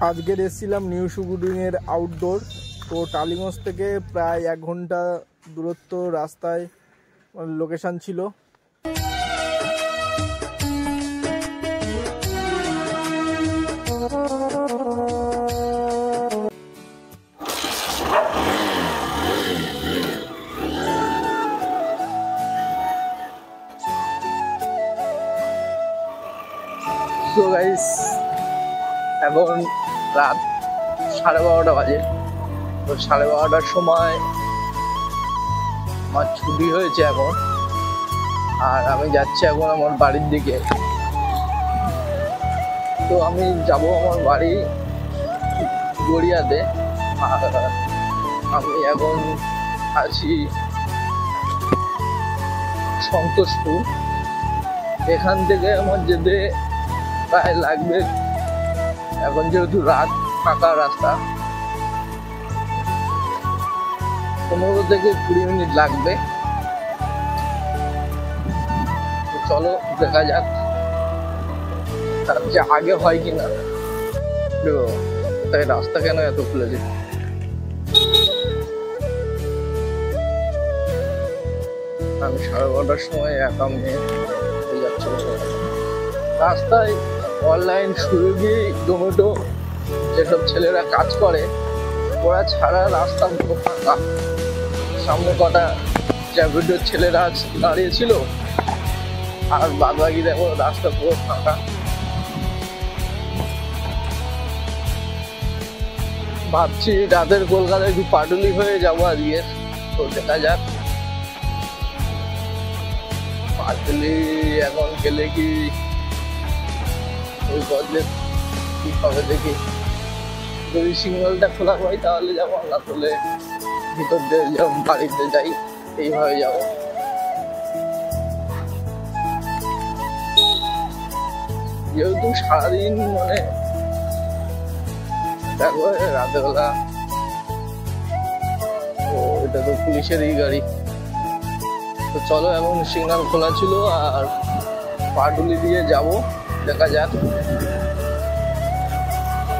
আজকের এসেছিলাম new সুগুডিংয়ের outdoor. তো টালিগঞ্জ থেকে প্রায় 1 ঘন্টা দূরত্ব রাস্তায় লোকেশান ছিল। তো গাইস এখন রাত 12:30 বাজে। তো 12:30টার সময় আমার ছুটি হয়েছে এখন, আর আমি যাচ্ছি এখন আমার বাড়ির দিকে। তো আমি যাব আমার বাড়ি গড়িয়াতে, আর আমি এখন আছি সন্তোষপুর। এখান থেকে আমার যেতে প্রায় লাগবে, এখন যেহেতু রাত ফাঁকা রাস্তা, 15 থেকে 20 মিনিট লাগবে। তো চলো দেখা যাক তার যে আগে হয় কিনা। তাই রাস্তা কেন এত খুলেছে? আমি 12:30টার সময় একা মেয়ে হয়ে যাচ্ছে রাস্তায়। অনলাইন সুইগি জোম্যাটো যেসব ছেলেরা কাজ করে, ওরা ছাড়া রাস্তা পুরো ফাঁকা। সামনে কটা র্যাপিডোর ছেলেরা দাঁড়িয়েছিল, আর বাদবাকি দেখো রাস্তা পুরো ফাঁকা। ভাবছি রাতের কলকাতায় একটু পাটুলি হয়ে যাবো আজকে। তো দেখা যাক পাটুলি এখন গেলে কি ওই বদলে কি হবে দেখি। যদি সিগন্যালটা খোলা হয় তাহলে যাবো, না হলে ভিতর দিয়ে যেমন বাড়িতে যাই এইভাবে যাবো। যেহেতু সারাদিন মানে দেখো রাতের বেলা, ও এটা তো পুলিশেরই গাড়ি। তো চলো এখন সিগন্যাল খোলা ছিল আর পাটুলি দিয়ে যাব, দেখা যাক।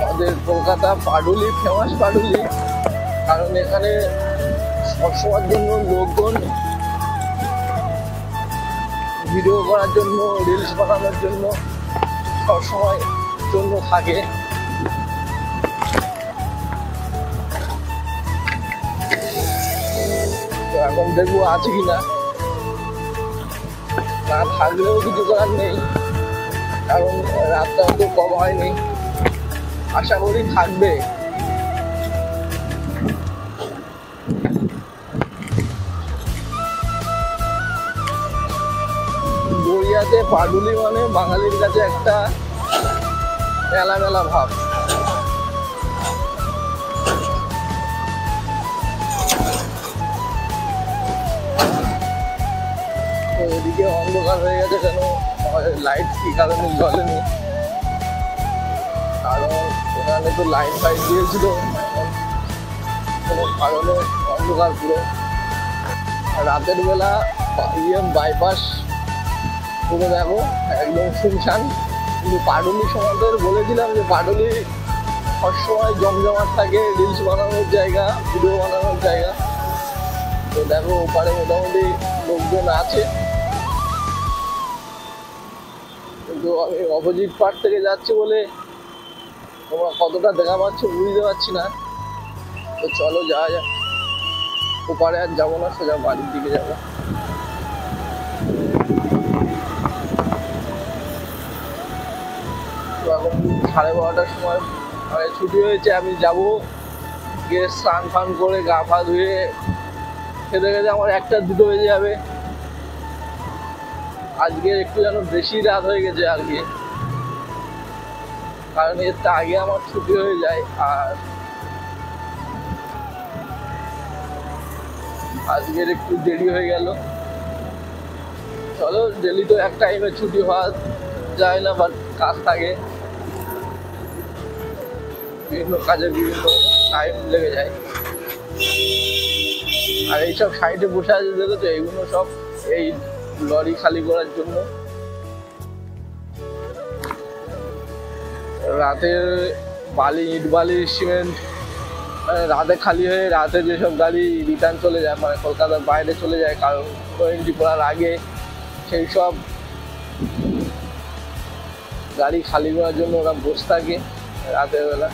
আমাদের কলকাতা পাটুলি ফেমাস, পাটুলি কারণ এখানে সবসময়ের জন্য লোকজন ভিডিও করার জন্য, রিলস বানানোর জন্য সবসময় জন্য থাকে। তো এখন দেখবো আছে কিনা, না থাকলেও কিছু করার নেই, কারণ রাতটা তো কম হয়নি, আশা করি থাকবে। গড়িয়াতে পাটুলি মানে বাঙালির কাছে একটা মেলা মেলা ভাব। এদিকে অন্ধকার হয়ে গেছে কেন, লাইট কি কারণে জ্বলেনি? কারণ এখানে তো লাইন ফাইট দিয়েছিল, কোনো কারণে অন্ধকার পুরো। রাতের বেলা বাইপাস পুরো দেখো একদম শুনশান। কিন্তু পাটুলি সমাজের বলেছিলাম যে পাটুলি সবসময় জমজমাট থাকে, রিলস বানানোর জায়গা, ভিডিও বানানোর জায়গা। তো দেখো ওপারে মোটামুটি লোকজন আছে, কিন্তু আমি অপোজিট পার্ট থেকে যাচ্ছি বলে তোমরা কতটা দেখা পাচ্ছ বুঝতে পারছি না। তো চলো যাওয়া যাক, ওপারে আর যাবো না, সোজা বাড়ির দিকে যাবো। তো এখন 12:30টার সময় ছুটি হয়েছে, আমি যাবো গিয়ে স্নান ফান করে গা পা ধুয়ে খেতে খেতে আমার 1টা-2টো বেজে যাবে। আজকে একটু যেন বেশি রাত হয়ে গেছে আর কি, কারণ এর আগে আমার ছুটি হয়ে যায়। আর আজকের একটু দেরি হয়ে গেল। চলো, ডেলি তো এক টাইমে ছুটি হওয়া যায় না, বাট কাজ থাকে, বিভিন্ন কাজে বিভিন্ন টাইম লেগে যায়। আর এইসব সাইডে বসে আছে দেখেছো, এইগুলো সব এই লরি খালি করার জন্য। রাতের বালি, ইট বালি, সিমেন্ট রাতে খালি হয়ে রাতে যেসব গাড়ি রিটার্ন চলে যায়, মানে কলকাতার বাইরে চলে যায়, কারণ 20 পড়ার আগে সেই সব গাড়ি খালি করার জন্য ওরা বসে থাকে রাতের বেলা।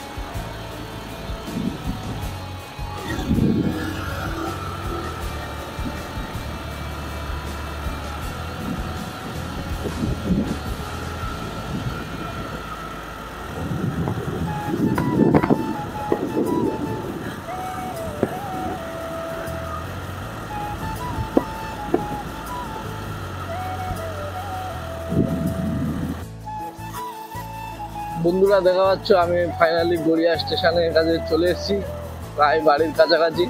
বন্ধুরা দেখা পাচ্ছ, আমি ফাইনালি গড়িয়া স্টেশনের কাছে চলে এসেছি, প্রায় বাড়ির কাছাকাছি।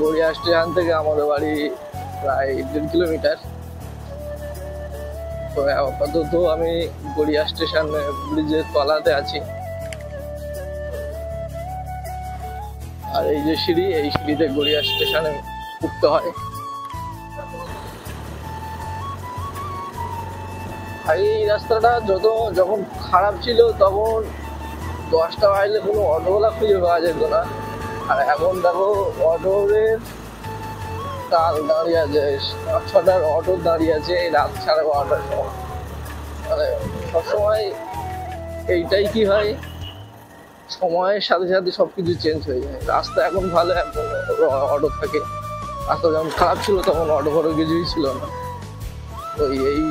গড়িয়া স্টেশন থেকে আমাদের বাড়ি প্রায় 1.5 কিলোমিটার। তো আপাতত আমি গড়িয়া স্টেশন ব্রিজের তলাতে আছি। আর এই যে সিঁড়ি, এই সিঁড়িতে গড়িয়া স্টেশনে উঠতে হয়। আর এই রাস্তাটা যখন খারাপ ছিল তখন 10টা বাজলে কোনো অটোওয়ালা খুঁজে পাওয়া যেত না। আর এখন দেখো অটোর কাল দাঁড়িয়ে আছে, 5-6টার অটো দাঁড়িয়ে আছে এই রাত 12:30টার সময়। মানে সবসময় এইটাই কি হয়, সময়ের সাথে সাথে সবকিছু চেঞ্জ হয়ে যায়। রাস্তা এখন ভালো, এখন অটো থাকে। রাস্তা যখন খারাপ ছিল তখন অটো ফটো কিছুই ছিল না। তো এই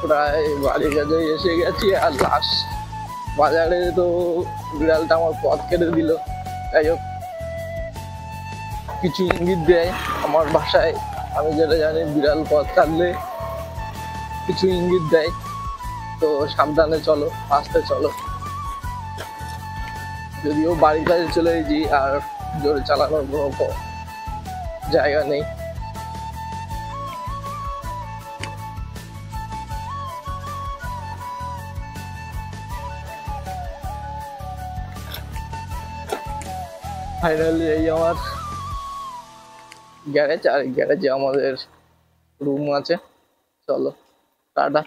প্রায় বাড়ির কাছে এসে গেছি। আর লাস্ট বাজারে তো বিড়ালটা আমার পথ কেটে দিল। যাই হোক, কিছু ইঙ্গিত দেয় আমার ভাষায়, আমি যেটা জানি বিড়াল পথ কাটলে কিছু ইঙ্গিত দেয়। তো সাবধানে চলো, আস্তে চলো। যদিও বাড়ির কাছে চলে গেছি আর জোরে চালানোর কোনো জায়গা নেই। ফাইনালি এই আমার গ্যারেজ, আর গ্যারেজে আমাদের রুম আছে। চলো টাটা।